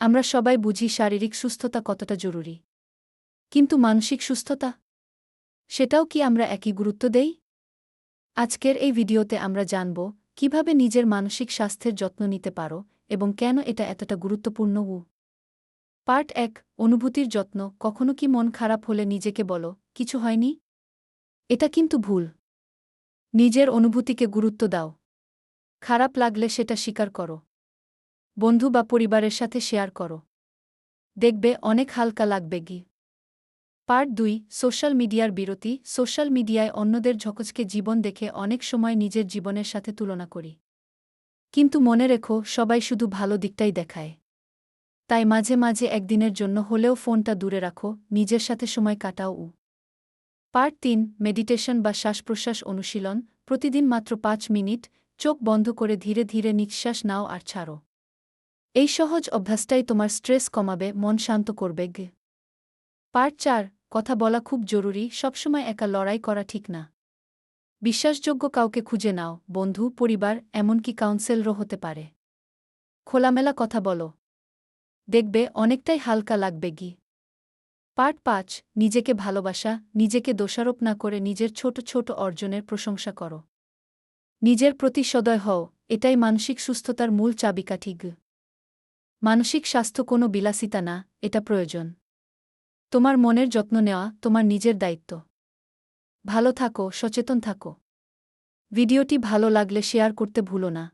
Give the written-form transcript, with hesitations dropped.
আমরা সবাই বুঝি শারীরিক সুস্থতা কতটা জরুরি। কিন্তু মানসিক সুস্থতা? সেটাও কি আমরা একই গুরুত্ব দেই? আজকের এই ভিডিওতে আমরা জানব কিভাবে নিজের মানসিক স্বাস্থ্যের যত্ন নিতে পারো এবং কেন এটা এতটা গুরুত্বপূর্ণ। পার্ট ১, অনুভূতির যত্ন। কখনো কি মন খারাপ হলে নিজেকে বলো, কিছু হয়নি? এটা কিন্তু ভুল। নিজের অনুভূতিকে গুরুত্ব দাও। খারাপ লাগলে সেটা স্বীকার করো। বন্ধু বা পরিবারের সাথে শেয়ার করো। দেখবে অনেক হালকা লাগবে। পার্ট ২, সোশ্যাল মিডিয়ার বিরতি। সোশ্যাল মিডিয়ায় অন্যদের ঝকঝকে জীবন দেখে অনেক সময় নিজের জীবনের সাথে তুলনা করি। কিন্তু মনে রেখো, সবাই শুধু ভালো দিকটাই দেখায়। তাই মাঝে মাঝে একদিনের জন্য হলেও ফোনটা দূরে রাখো, নিজের সাথে সময় কাটাও। পার্ট ৩, মেডিটেশন বা শ্বাস-প্রশ্বাস অনুশীলন। প্রতিদিন মাত্র ৫ মিনিট চোখ বন্ধ করে ধীরে ধীরে নিঃশ্বাস নাও আর ছাড়ো। এই সহজ অভ্যাসটাই তোমার স্ট্রেস কমাবে, মন শান্ত করবে। পার্ট ৪, কথা বলা খুব জরুরি। সবসময় একা লড়াই করা ঠিক না। বিশ্বাসযোগ্য কাউকে খুঁজে নাও, বন্ধু, পরিবার, এমনকি কাউন্সেলরও হতে পারে। খোলামেলা কথা বলো। দেখবে অনেকটাই হালকা লাগবে। পার্ট ৫, নিজেকে ভালোবাসা। নিজেকে দোষারোপ না করে নিজের ছোট ছোট অর্জনের প্রশংসা করো। নিজের প্রতি সদয় হও, এটাই মানসিক সুস্থতার মূল চাবিকাঠি। মানসিক স্বাস্থ্য কোনো বিলাসিতা না, এটা প্রয়োজন। তোমার মনের যত্ন নেওয়া তোমার নিজের দায়িত্ব। ভালো থাকো, সচেতন থাকো। ভিডিওটি ভালো লাগলে শেয়ার করতে ভুলো না।